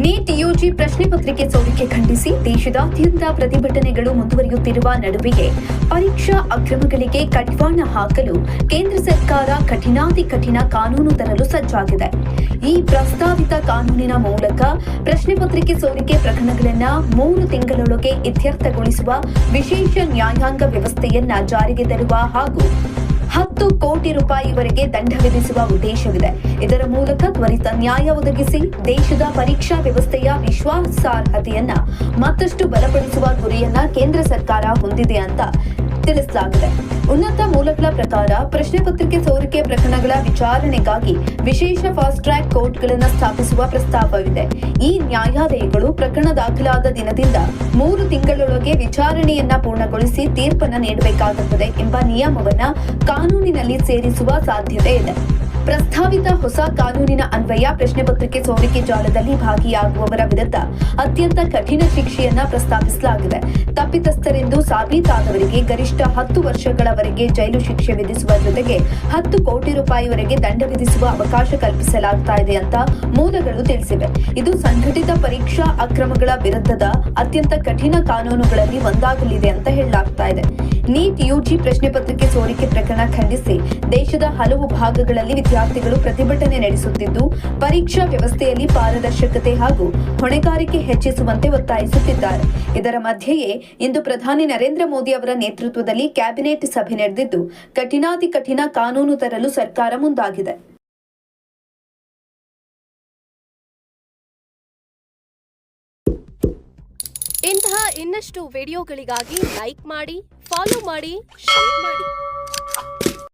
NEET UG ಪ್ರಶ್ನೆ ಪತ್ರಿಕೆ ಸೋರಿಕೆ ಖಂಡಿಸಿ ದೇಶದಾದ್ಯಂತ ಪ್ರತಿಭಟನೆಗಳು ಮುಂದುವರಿಯುತ್ತಿರುವ ನಡುವೆಯೇ ಪರೀಕ್ಷಾ ಅಕ್ರಮಗಳಿಗೆ ಕಡಿವಾಣ ಹಾಕಲು ಕೇಂದ್ರ ಸರ್ಕಾರ ಕಠಿಣಾತಿ ಕಠಿಣ ಕಾನೂನು ತರಲು ಸಜ್ಜಾಗಿದೆ. ಈ ಪ್ರಸ್ತಾವಿತ ಕಾನೂನಿನ ಮೂಲಕ ಪ್ರಶ್ನೆ ಪತ್ರಿಕೆ ಸೋರಿಕೆ ಪ್ರಕರಣಗಳನ್ನು 3 ತಿಂಗಳೊಳಗೆ ಇತ್ಯರ್ಥಗೊಳಿಸುವ ವಿಶೇಷ ನ್ಯಾಯಾಂಗ ವ್ಯವಸ್ಥೆಯನ್ನ ಜಾರಿಗೆ ತರುವ ಹಾಗೂ 10 ಕೋಟಿ ರೂಪಾಯಿವರೆಗೆ ದಂಡ ವಿಧಿಸುವ ಉದ್ದೇಶವಿದೆ. ಇದರ ಮೂಲಕ ತ್ವರಿತ ನ್ಯಾಯ ಒದಗಿಸಿ ದೇಶದ ಪರೀಕ್ಷಾ ವ್ಯವಸ್ಥೆಯ ವಿಶ್ವಾಸಾರ್ಹತೆಯನ್ನ ಮತ್ತಷ್ಟು ಬಲಪಡಿಸುವ ಗುರಿಯನ್ನ ಕೇಂದ್ರ ಸರ್ಕಾರ ಹೊಂದಿದೆ ಅಂತ ತಿಳಿಸಲಾಗಿದೆ. ಉನ್ನತ ಮೂಲಗಳ ಪ್ರಕಾರ ಪ್ರಶ್ನೆ ಪತ್ರಿಕೆ ಸೋರಿಕೆ ಪ್ರಕರಣಗಳ ವಿಚಾರಣೆಗಾಗಿ ವಿಶೇಷ ಫಾಸ್ಟ್ ಟ್ರ್ಯಾಕ್ ಕೋರ್ಟ್ಗಳನ್ನು ಸ್ಥಾಪಿಸುವ ಪ್ರಸ್ತಾಪವಿದೆ. ಈ ನ್ಯಾಯಾಲಯಗಳು ಪ್ರಕರಣ ದಾಖಲಾದ ದಿನದಿಂದ 3 ತಿಂಗಳೊಳಗೆ ವಿಚಾರಣೆಯನ್ನ ಪೂರ್ಣಗೊಳಿಸಿ ತೀರ್ಪನ್ನು ನೀಡಬೇಕಾಗುತ್ತದೆ ಎಂಬ ನಿಯಮವನ್ನ ಕಾನೂನಿನಲ್ಲಿ ಸೇರಿಸುವ ಸಾಧ್ಯತೆ ಇದೆ. ಪ್ರಸ್ತಾವಿತ ಹೊಸ ಕಾನೂನಿನ ಅನ್ವಯ ಪ್ರಶ್ನೆ ಪತ್ರಿಕೆ ಸೋರಿಕೆ ಜಾಲದಲ್ಲಿ ಭಾಗಿಯಾಗುವವರ ವಿರುದ್ಧ ಅತ್ಯಂತ ಕಠಿಣ ಶಿಕ್ಷೆಯನ್ನ ಪ್ರಸ್ತಾಪಿಸಲಾಗಿದೆ. ತಪ್ಪಿತಸ್ಥರೆಂದು ಸಾಬೀತಾದವರಿಗೆ ಗರಿಷ್ಠ 10 ವರ್ಷಗಳವರೆಗೆ ಜೈಲು ಶಿಕ್ಷೆ ವಿಧಿಸುವ ಜೊತೆಗೆ 10 ಕೋಟಿ ರೂಪಾಯಿವರೆಗೆ ದಂಡ ವಿಧಿಸುವ ಅವಕಾಶ ಕಲ್ಪಿಸಲಾಗ್ತಾ ಇದೆ ಅಂತ ಮೂಲಗಳು ತಿಳಿಸಿವೆ. ಇದು ಸಂಘಟಿತ ಪರೀಕ್ಷಾ ಅಕ್ರಮಗಳ ವಿರುದ್ಧದ ಅತ್ಯಂತ ಕಠಿಣ ಕಾನೂನುಗಳಲ್ಲಿ ಒಂದಾಗಲಿದೆ ಅಂತ ಹೇಳಲಾಗ್ತಾ ಇದೆ. ನೀಟ್ ಯುಜಿ ಪ್ರಶ್ನೆ ಪತ್ರಿಕೆ ಸೋರಿಕೆ ಪ್ರಕರಣ ಖಂಡಿಸಿ ದೇಶದ ಹಲವು ಭಾಗಗಳಲ್ಲಿ ವಿದ್ಯಾರ್ಥಿಗಳು ಪ್ರತಿಭಟನೆ ನಡೆಸುತ್ತಿದ್ದು, ಪರೀಕ್ಷಾ ವ್ಯವಸ್ಥೆಯಲ್ಲಿ ಪಾರದರ್ಶಕತೆ ಹಾಗೂ ಹೊಣೆಗಾರಿಕೆ ಹೆಚ್ಚಿಸುವಂತೆ ಒತ್ತಾಯಿಸುತ್ತಿದ್ದಾರೆ. ಇದರ ಮಧ್ಯೆಯೇ ಇಂದು ಪ್ರಧಾನಿ ನರೇಂದ್ರ ಮೋದಿ ಅವರ ನೇತೃತ್ವದಲ್ಲಿ ಕ್ಯಾಬಿನೆಟ್ ಸಭೆ ನಡೆದಿದ್ದು, ಕಠಿಣಾತಿ ಕಠಿಣ ಕಾನೂನು ತರಲು ಸರ್ಕಾರ ಮುಂದಾಗಿದೆ. ಇಂತಹ ಇನ್ನಷ್ಟು ವಿಡಿಯೋಗಳಿಗಾಗಿ ಲೈಕ್ ಮಾಡಿ, ಫಾಲೋ ಮಾಡಿ, ಶೇರ್ ಮಾಡಿ.